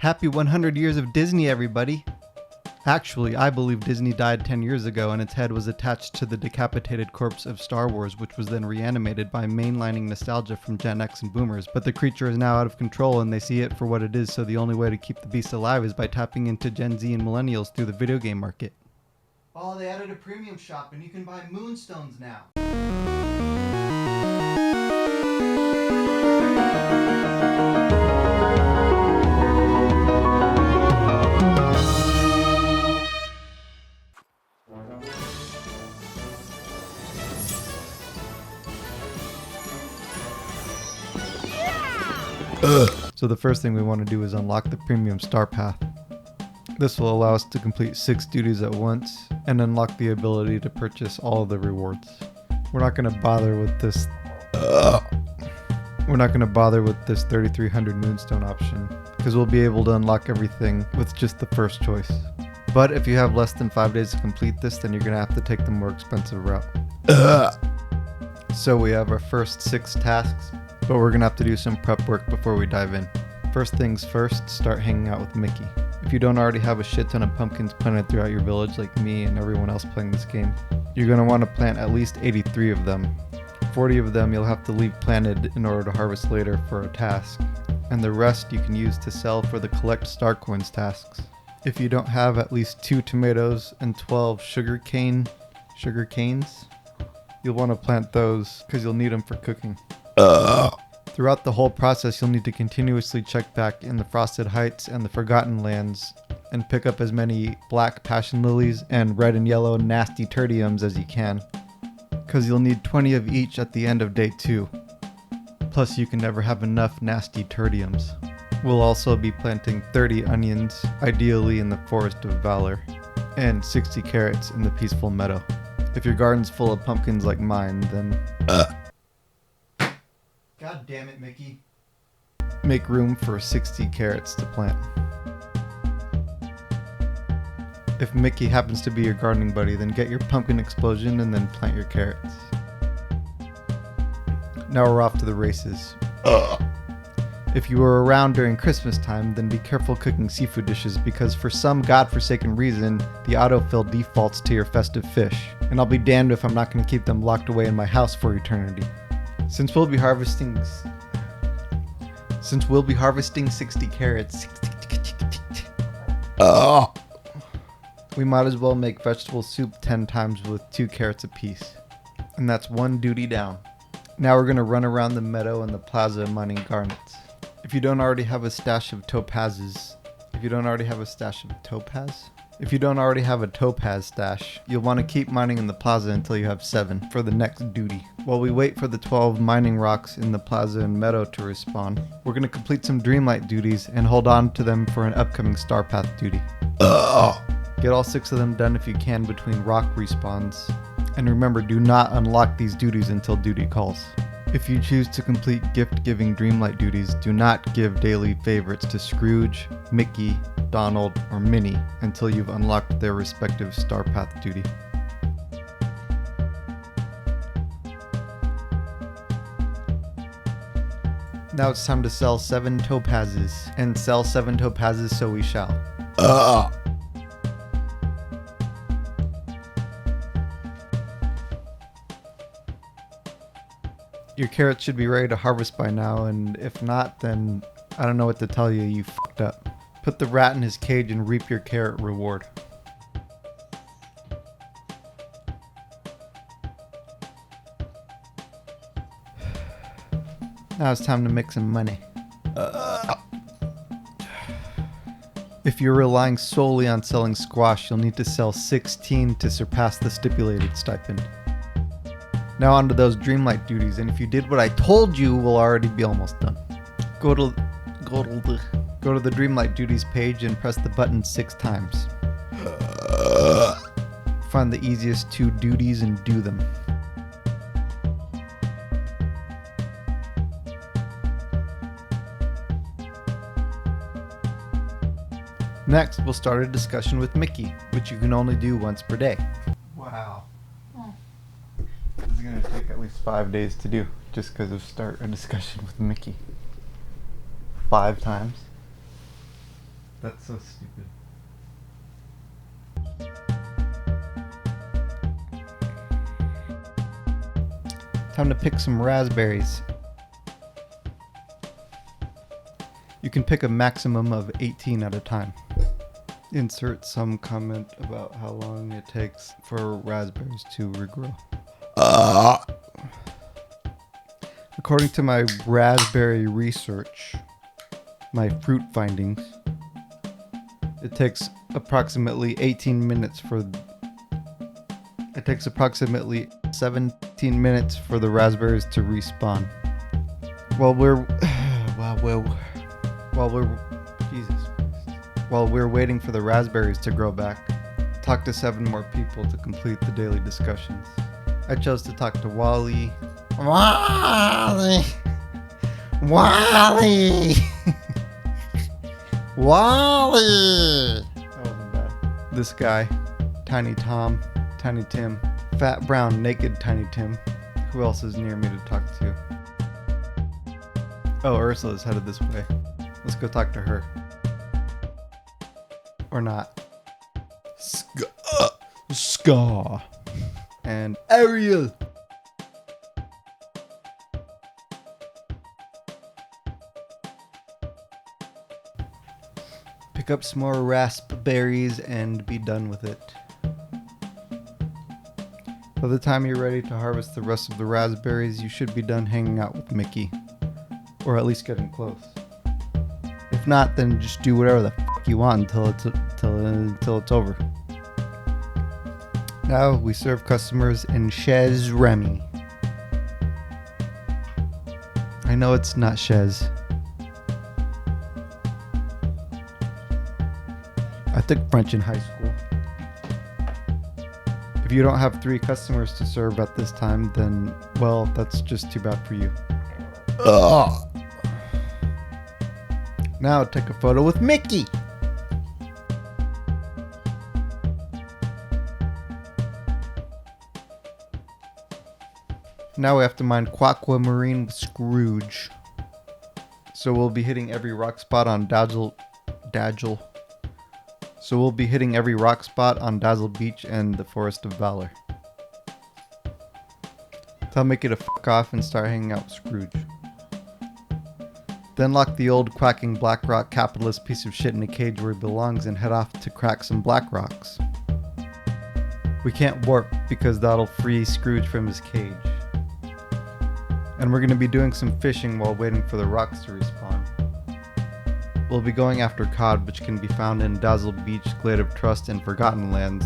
Happy 100 years of Disney, everybody! Actually, I believe Disney died 10 years ago and its head was attached to the decapitated corpse of Star Wars, which was then reanimated by mainlining nostalgia from Gen X and Boomers. But the creature is now out of control and they see it for what it is, so the only way to keep the beast alive is by tapping into Gen Z and Millennials through the video game market. Oh, they added a premium shop and you can buy Moonstones now! So the first thing we want to do is unlock the premium star path. This will allow us to complete 6 duties at once and unlock the ability to purchase all of the rewards. We're not going to bother with this 3300 Moonstone option because we'll be able to unlock everything with just the first choice. But if you have less than 5 days to complete this, then you're going to have to take the more expensive route. So we have our first 6 tasks, but we're going to have to do some prep work before we dive in. First things first, start hanging out with Mickey. If you don't already have a shit ton of pumpkins planted throughout your village like me and everyone else playing this game, you're going to want to plant at least 83 of them. 40 of them you'll have to leave planted in order to harvest later for a task, and the rest you can use to sell for the collect star coins tasks. If you don't have at least 2 tomatoes and 12 sugar canes, you'll want to plant those because you'll need them for cooking. Throughout the whole process, you'll need to continuously check back in the Frosted Heights and the Forgotten Lands and pick up as many black passion lilies and red and yellow nasty tertiums as you can, because you'll need 20 of each at the end of day 2. Plus, you can never have enough nasty tertiums. We'll also be planting 30 onions, ideally in the Forest of Valor, and 60 carrots in the Peaceful Meadow. If your garden's full of pumpkins like mine, then God damn it, Mickey. Make room for 60 carrots to plant. If Mickey happens to be your gardening buddy, then get your pumpkin explosion and then plant your carrots. Now we're off to the races. If you were around during Christmas time, then be careful cooking seafood dishes because for some godforsaken reason, the autofill defaults to your festive fish. And I'll be damned if I'm not going to keep them locked away in my house for eternity. Since we'll be harvesting 60 carrots, we might as well make vegetable soup 10 times with 2 carrots apiece. And that's 1 duty down. Now we're going to run around the meadow and the plaza mining garnets. If you don't already have a stash of topaz stash, you'll want to keep mining in the plaza until you have 7 for the next duty. While we wait for the 12 mining rocks in the plaza and meadow to respawn, we're going to complete some Dreamlight duties and hold on to them for an upcoming Star Path duty. Get all 6 of them done if you can between rock respawns. And remember, do not unlock these duties until duty calls. If you choose to complete gift-giving Dreamlight duties, do not give daily favorites to Scrooge, Mickey, Donald, or Minnie until you've unlocked their respective Star Path duty. Now it's time to sell 7 topazes, and sell 7 topazes so we shall. Your carrots should be ready to harvest by now, and if not, then I don't know what to tell you, you fucked up. Put the rat in his cage and reap your carrot reward. Now it's time to make some money. If you're relying solely on selling squash, you'll need to sell 16 to surpass the stipulated stipend. Now on to those Dreamlight duties, and if you did what I told you, we'll already be almost done. Go to the Dreamlight duties page and press the button 6 times. Find the easiest 2 duties and do them. Next, we'll start a discussion with Mickey, which you can only do once per day. Wow. This is going to take at least 5 days to do, just because of start a discussion with Mickey. 5 times. That's so stupid. Time to pick some raspberries. You can pick a maximum of 18 at a time. Insert some comment about how long it takes for raspberries to regrow. According to my raspberry research, my fruit findings, it takes approximately 18 minutes for... It takes approximately 17 minutes for the raspberries to respawn. While we're waiting for the raspberries to grow back, talk to 7 more people to complete the daily discussions. I chose to talk to Wally. Wally! Wally! Wally! That wasn't bad. This guy, Tiny Tom, Tiny Tim, Fat Brown Naked Tiny Tim. Who else is near me to talk to? Oh, Ursula is headed this way. Let's go talk to her. Or not. Ska. And Ariel. Pick up some more raspberries and be done with it. By the time you're ready to harvest the rest of the raspberries, you should be done hanging out with Mickey. Or at least getting close. If not, then just do whatever the fuck you want until it's over. Now we serve customers in Chez Remy. I know it's not Chez. I took French in high school. If you don't have 3 customers to serve at this time, then, well, that's just too bad for you. Ugh. Now take a photo with Mickey. Now we have to mine Aquamarine with Scrooge. So we'll be hitting every rock spot on Dazzle Beach and the Forest of Valor. Tell Mickey to fuck off and start hanging out with Scrooge. Then lock the old quacking BlackRock capitalist piece of shit in a cage where he belongs and head off to crack some black rocks. We can't warp because that'll free Scrooge from his cage. And we're going to be doing some fishing while waiting for the rocks to respawn. We'll be going after cod, which can be found in Dazzle Beach, Glade of Trust, and Forgotten Lands.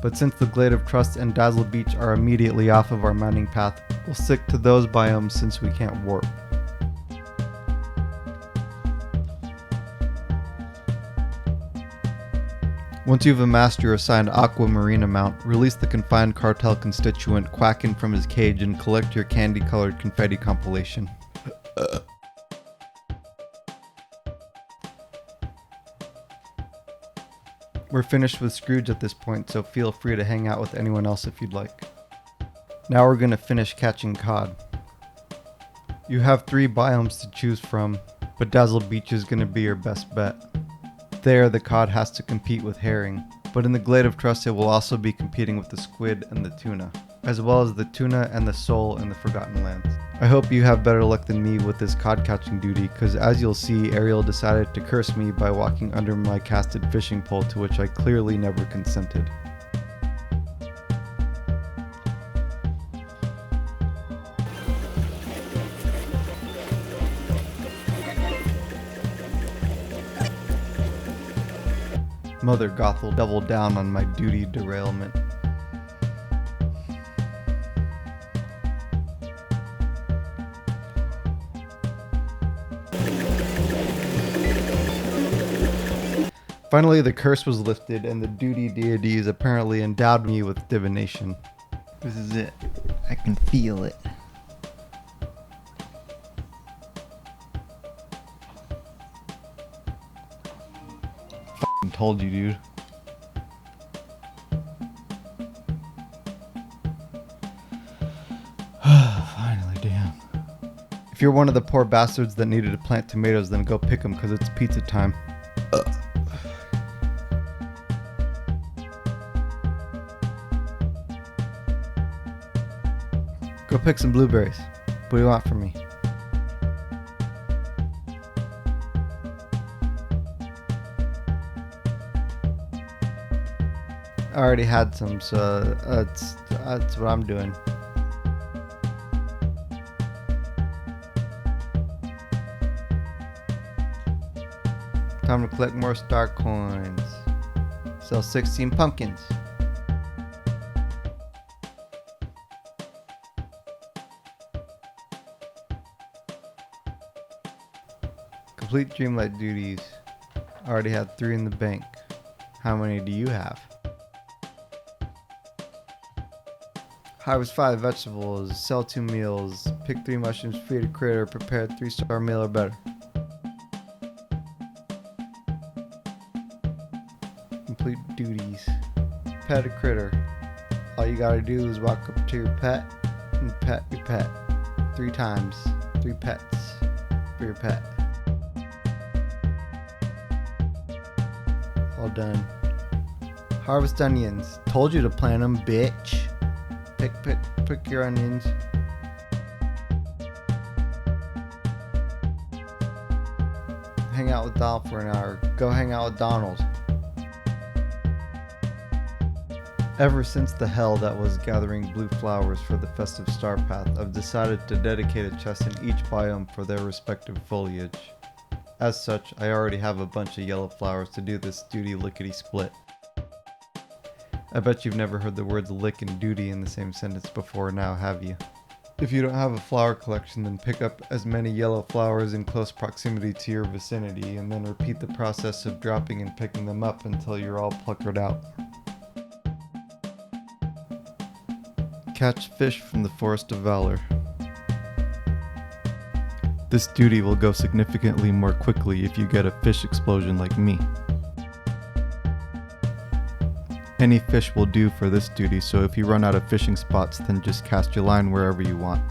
But since the Glade of Trust and Dazzle Beach are immediately off of our mining path, we'll stick to those biomes since we can't warp. Once you've amassed your assigned aquamarine amount, release the confined cartel constituent quacking from his cage and collect your candy-colored confetti compilation. We're finished with Scrooge at this point, so feel free to hang out with anyone else if you'd like. Now we're gonna finish catching cod. You have 3 biomes to choose from, but Dazzle Beach is gonna be your best bet. There, the cod has to compete with herring, but in the Glade of Trust it will also be competing with the squid and the tuna, as well as the tuna and the sole in the Forgotten Lands. I hope you have better luck than me with this cod catching duty, cause as you'll see, Ariel decided to curse me by walking under my casted fishing pole, to which I clearly never consented. Mother Gothel doubled down on my duty derailment. Finally, the curse was lifted, and the duty deities apparently endowed me with divination. This is it. I can feel it. F***ing told you, dude. Finally, damn. If you're one of the poor bastards that needed to plant tomatoes, then go pick them, because it's pizza time. Go pick some blueberries. What do you want from me? I already had some, so that's what I'm doing. Time to collect more star coins. Sell 16 pumpkins. Complete Dreamlight duties. Already had 3 in the bank. How many do you have? Harvest 5 vegetables, sell 2 meals, pick 3 mushrooms, feed a critter, prepare a 3-star meal or better. Complete duties. Pet a critter. All you gotta do is walk up to your pet and pet your pet 3 times. 3 pets for your pet. All done. Harvest onions. Told you to plant them, bitch. Pick your onions. Hang out with Donald for an hour. Go hang out with Donald. Ever since the hell that was gathering blue flowers for the festive star path, I've decided to dedicate a chest in each biome for their respective foliage. As such, I already have a bunch of yellow flowers to do this duty lickety-split. I bet you've never heard the words lick and duty in the same sentence before now, have you? If you don't have a flower collection, then pick up as many yellow flowers in close proximity to your vicinity, and then repeat the process of dropping and picking them up until you're all puckered out. Catch fish from the Forest of Valor. This duty will go significantly more quickly if you get a fish explosion like me. Any fish will do for this duty, so if you run out of fishing spots, then just cast your line wherever you want.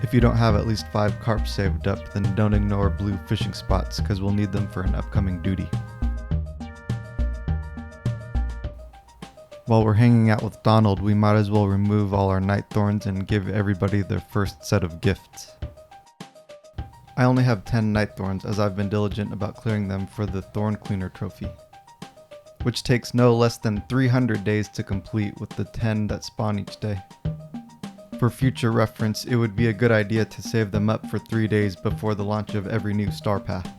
If you don't have at least 5 carp saved up, then don't ignore blue fishing spots, because we'll need them for an upcoming duty. While we're hanging out with Donald, we might as well remove all our night thorns and give everybody their first set of gifts. I only have 10 night thorns, as I've been diligent about clearing them for the Thorn Cleaner trophy, which takes no less than 300 days to complete with the 10 that spawn each day. For future reference, it would be a good idea to save them up for 3 days before the launch of every new star path.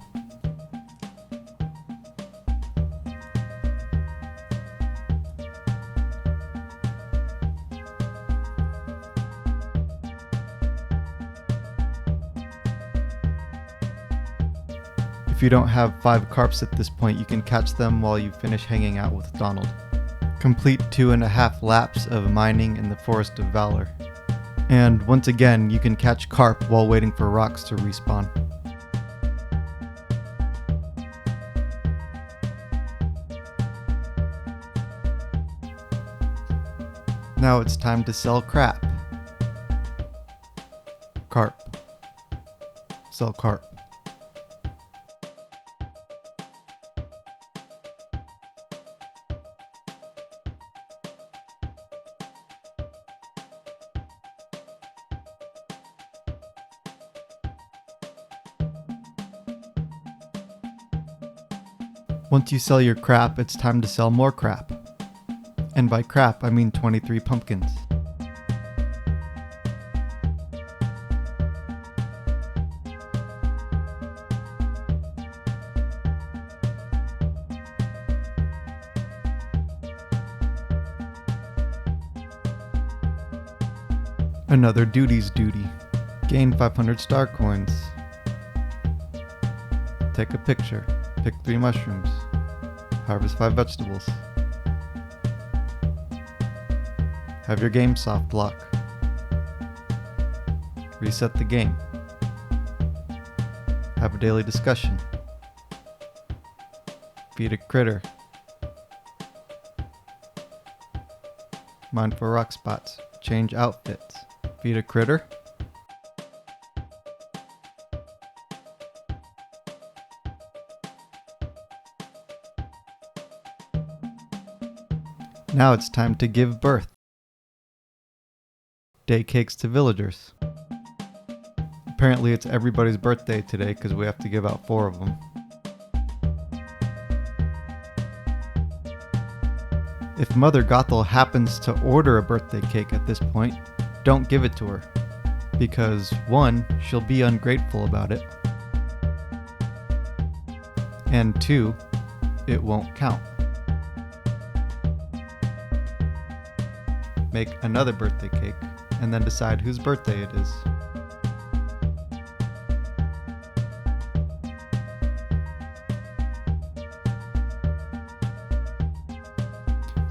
If you don't have 5 carps at this point, you can catch them while you finish hanging out with Donald. Complete 2.5 laps of mining in the Forest of Valor. And once again, you can catch carp while waiting for rocks to respawn. Now it's time to sell crap. Carp. Sell carp. Once you sell your crap, it's time to sell more crap. And by crap, I mean 23 pumpkins. Another duty's duty. Gain 500 star coins. Take a picture. Pick 3 mushrooms. Harvest 5 vegetables. Have your game soft lock. Reset the game. Have a daily discussion. Feed a critter. Mine for rock spots. Change outfits. Feed a critter. Now it's time to give birth. Day cakes to villagers. Apparently it's everybody's birthday today because we have to give out 4 of them. If Mother Gothel happens to order a birthday cake at this point, don't give it to her. Because 1, she'll be ungrateful about it. And 2, it won't count. Make another birthday cake, and then decide whose birthday it is.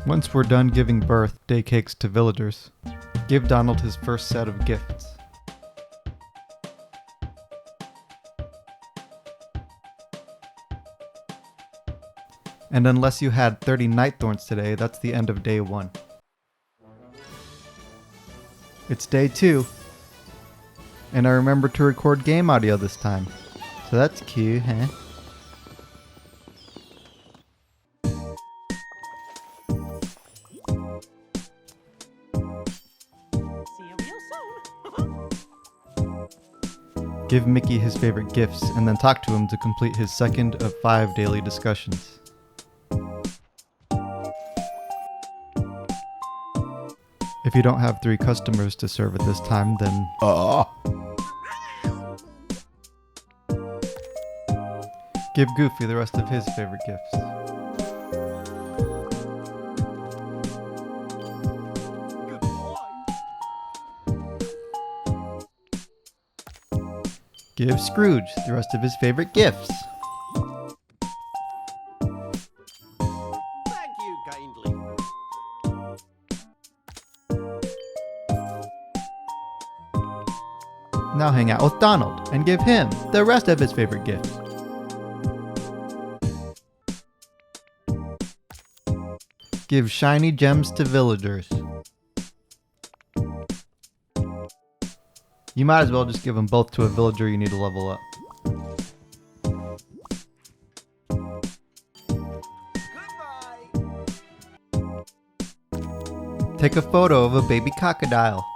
Once we're done giving birthday cakes to villagers, give Donald his first set of gifts. And unless you had 30 night thorns today, that's the end of day 1. It's day 2, and I remember to record game audio this time, so that's cute, huh? Give Mickey his favorite gifts, and then talk to him to complete his second of 5 daily discussions. If you don't have 3 customers to serve at this time, then give Goofy the rest of his favorite gifts. Give Scrooge the rest of his favorite gifts. Thank you kindly. Now hang out with Donald and give him the rest of his favorite gifts. Give shiny gems to villagers. You might as well just give them both to a villager you need to level up. Goodbye. Take a photo of a baby crocodile.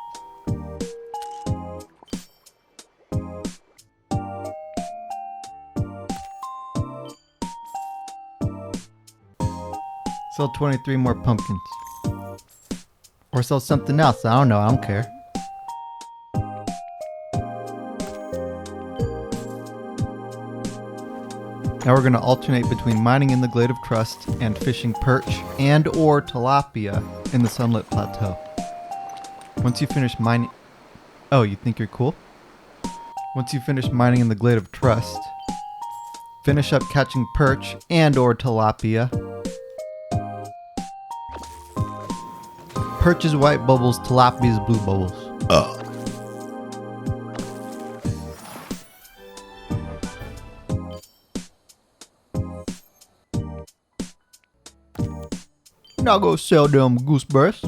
Sell 23 more pumpkins. Or sell something else, I don't know, I don't care. Now we're going to alternate between mining in the Glade of Trust and fishing perch and or tilapia in the Sunlit Plateau. Once you finish mining... Oh, you think you're cool? Once you finish mining in the Glade of Trust, finish up catching perch and or tilapia. Perch is white bubbles, tilapia is blue bubbles. Now go sell them gooseberries.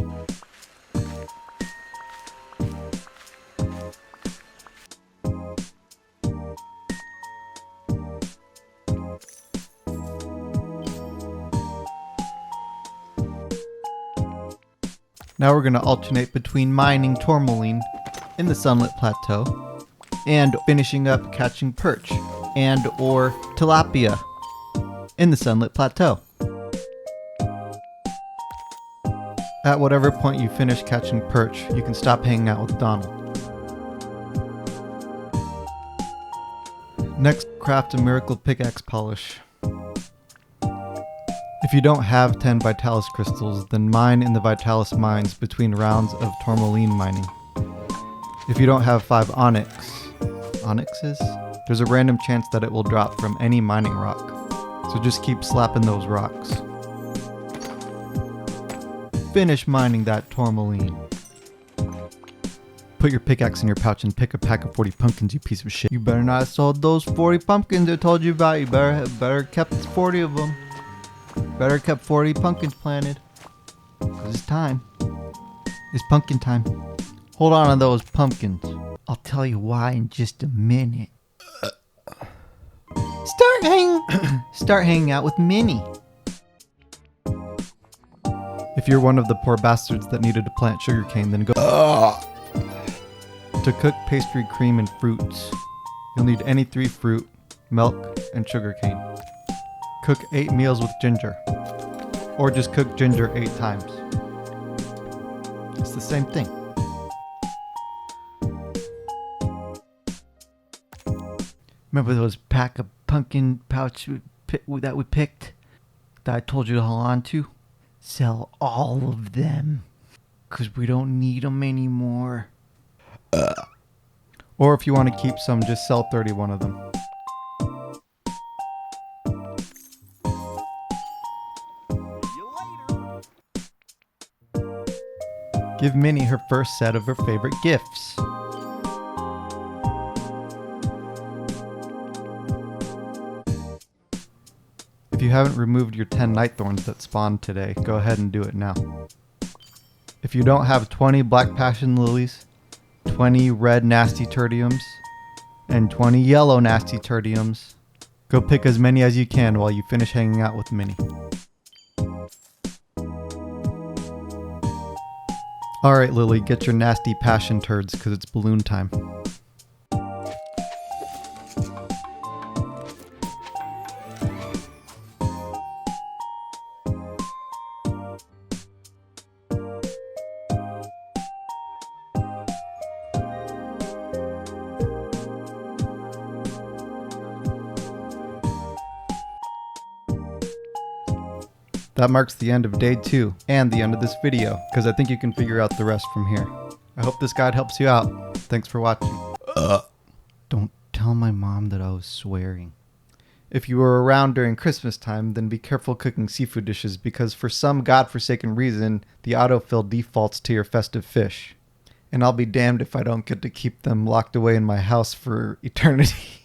Now we're going to alternate between mining tourmaline in the Sunlit Plateau and finishing up catching perch and or tilapia in the Sunlit Plateau. At whatever point you finish catching perch, you can stop hanging out with Donald. Next, craft a miracle pickaxe polish. If you don't have 10 Vitalis crystals, then mine in the Vitalis mines between rounds of tourmaline mining. If you don't have 5 onyxes, there's a random chance that it will drop from any mining rock. So just keep slapping those rocks. Finish mining that tourmaline. Put your pickaxe in your pouch and pick a pack of 40 pumpkins, you piece of shit. You better not have sold those 40 pumpkins I told you about. You better kept 40 of them. Better kept 40 pumpkins planted. 'Cause it's time. It's pumpkin time. Hold on to those pumpkins. I'll tell you why in just a minute. Start hanging out with Minnie. If you're one of the poor bastards that needed to plant sugarcane, then go. To cook pastry, cream, and fruits, you'll need any 3 fruit, milk, and sugarcane. Cook 8 meals with ginger. Or just cook ginger 8 times. It's the same thing. Remember those pack of pumpkin pouch that we picked? That I told you to hold on to? Sell all of them. Because we don't need them anymore. Or if you want to keep some, just sell 31 of them. Give Minnie her first set of her favorite gifts. If you haven't removed your 10 night thorns that spawned today, go ahead and do it now. If you don't have 20 black passion lilies, 20 red nasty tertiums, and 20 yellow nasty tertiums, go pick as many as you can while you finish hanging out with Minnie. Alright Lily, get your nasty passion turds because it's balloon time. That marks the end of day 2 and the end of this video, because I think you can figure out the rest from here. I hope this guide helps you out. Thanks for watching. Don't tell my mom that I was swearing. If you were around during Christmas time, then be careful cooking seafood dishes because for some godforsaken reason, the autofill defaults to your festive fish. And I'll be damned if I don't get to keep them locked away in my house for eternity.